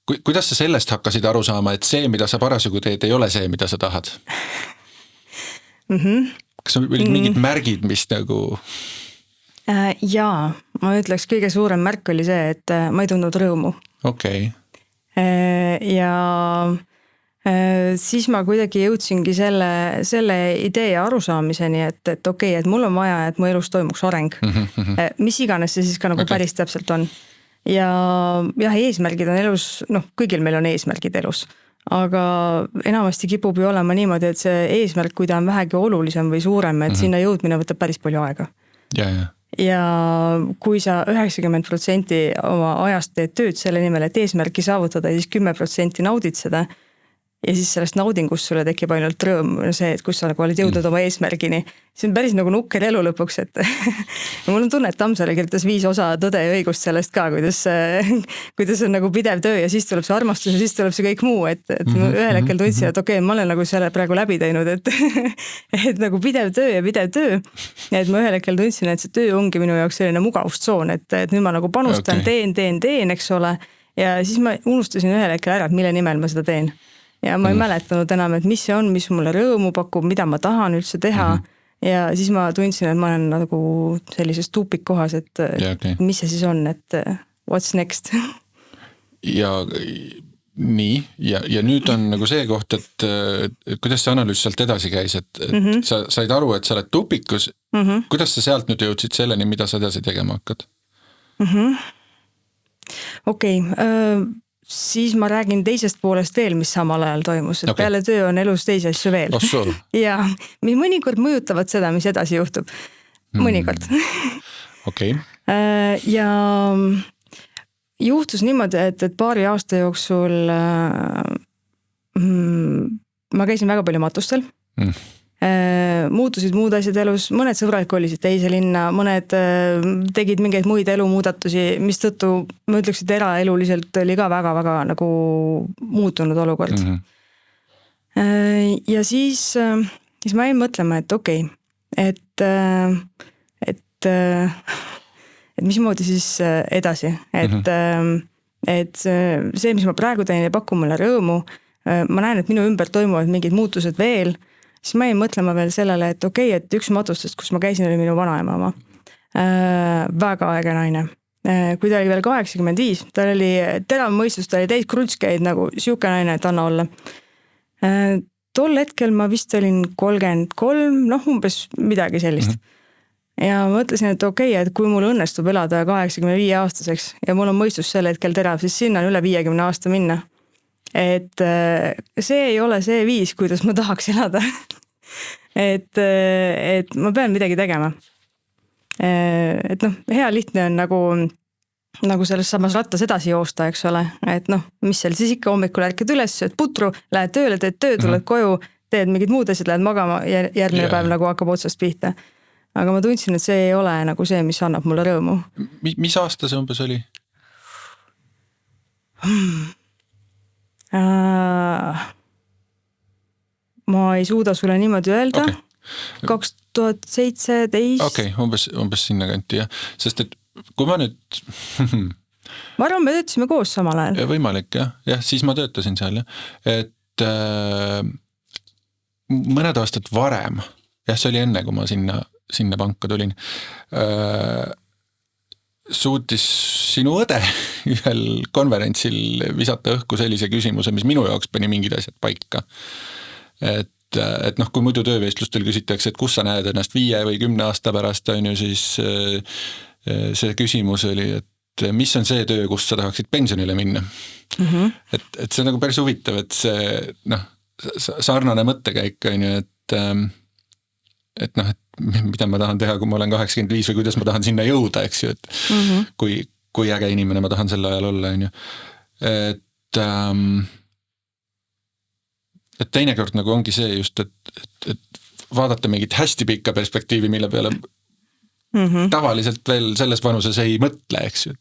kuidas sa sellest hakkasid aru saama, et see, mida sa parasjagu teed, ei ole see, mida sa tahad? Kas olid mingid märgid, mis nagu... Jaa, ma ütleks kõige suurem märk oli see, et ma ei tundnud rõõmu. Okei. Ja siis ma kuidagi jõudsingi selle idee arusaamiseni, et okei, et mul on vaja, et mu elus toimuks areng. Mis iganes see siis ka nagu päris täpselt on. Ja jah, eesmärgid on elus, kõigil meil on eesmärgid elus. Aga enamasti kipub ju olema niimoodi, et see eesmärk, kui ta on vähegi olulisem või suurem, et sinna jõudmine võtab päris palju aega. Ja kui sa 90% oma ajast teed tööd selle nimel, et eesmärki saavutada, siis 10% naudid seda ja siis sellest naudingust sulle tekib ainult rõõm see, et kus sa nagu oled jõudnud oma eesmärgini. See on päris nagu nukker elu lõpuks, et mul on tunne, et Tammsaare kirjutas 5 osa Tõde ja õigust sellest ka, kuidas on nagu pidev töö ja siis tuleb see armastus ja siis tuleb see kõik muu, et ühel hetkel tundsin, et okei, ma olen nagu selle praegu läbi teinud, et nagu pidev töö ja pidev töö. Ja et ma ühel hetkel tundsin, et see töö ongi minu jaoks selline mugavustsoon, et nüüd ma nagu panustan, teen, eks ole. Ja siis ma unustasin ühel hetkel ära, et mille nimel ma seda teen. Ja ma ei mäletanud enam, et mis see on, mis mulle rõõmu pakub, mida ma tahan üldse teha. Ja siis ma tundsin, et ma olen nagu sellises tupikkohas, et mis see siis on, et what's next? Ja nii, ja nüüd on nagu see koht, et kuidas see analüüs sealt edasi käis, et sa said aru, et sa oled tupikus. Kuidas sa sealt nüüd jõudsid selleni, mida sa edasi tegema hakkad? Okei, siis ma räägin teisest poolest veel, mis samal ajal toimus, et peale töö on elus teisi asju veel. Ja mis mõnikord mõjutavad seda, mis edasi juhtub. Mõnikord. Okei. Ja juhtus niimoodi, et paari aasta jooksul ma käisin väga palju matustel. Muutusid muud asjad elus, mõned sõbrad kolisid teise linna, mõned tegid mingeid muid elumuudatusi, mis tõttu ma ütleks, et eraeluliselt oli ka väga-väga nagu muutunud olukord. Ja siis ma jäin mõtlema, et okei, et mismoodi siis edasi, et see, mis ma praegu teen, ei paku mulle rõõmu, ma näen, et minu ümber toimuvad mingid muutused veel, siis ma jäin mõtlema veel sellele, et okei, et üks matustest, kus ma käisin, oli minu vanaema oma. Väga aega naine. Kui ta oli veel 85, ta oli terav mõistus, ta oli täis krutškeid nagu siuke naine, et anna olla. Tol hetkel ma vist olin 33, umbes midagi sellist. Ja mõtlesin, et okei, et kui mul õnnestub elada 85 aastaseks ja mul on mõistus sel hetkel terav, siis sinna on üle 50 aasta minna. Et see ei ole see viis, kuidas ma tahaks elada. et ma pean midagi tegema. Et hea lihtne on nagu selles samas rattas edasi joosta, eks ole. Et mis seal siis ikka hommikul ärkad üles, sööd putru, lähed tööle, teed töö, tuled koju, teed mingid muud asjad, lähed magama ja järgmine päev nagu hakkab otsast pihta. Aga ma tundsin, et see ei ole nagu see, mis annab mulle rõõmu. Mis aasta see umbes oli? Ma ei suuda sulle niimoodi öelda. 2017. Okei, umbes sinna kanti, jah. Sest et kui ma nüüd... ma arvan, me töötasime koos samal ajal. Võimalik, jah. Jah, siis ma töötasin seal, jah. Et mõned aastad varem, jah, see oli enne, kui ma sinna panka tulin, suutis sinu õde ühel konverentsil visata õhku sellise küsimuse, mis minu jaoks pani mingid asjad paika. Et kui muidu töövestlustel küsitakse, et kus sa näed ennast 5 või 10 aasta pärast, on ju, siis see küsimus oli, et mis on see töö, kus sa tahaksid pensionile minna. Et see on nagu päris huvitav, et see sarnane mõttekäik, on ju, et mida ma tahan teha, kui ma olen 85 või kuidas ma tahan sinna jõuda, eks ju, et kui äge inimene ma tahan sel ajal olla, on ju. Et teinekord nagu ongi see just, et vaadata mingit hästi pikka perspektiivi, mille peale tavaliselt veel selles vanuses ei mõtle, eks ju.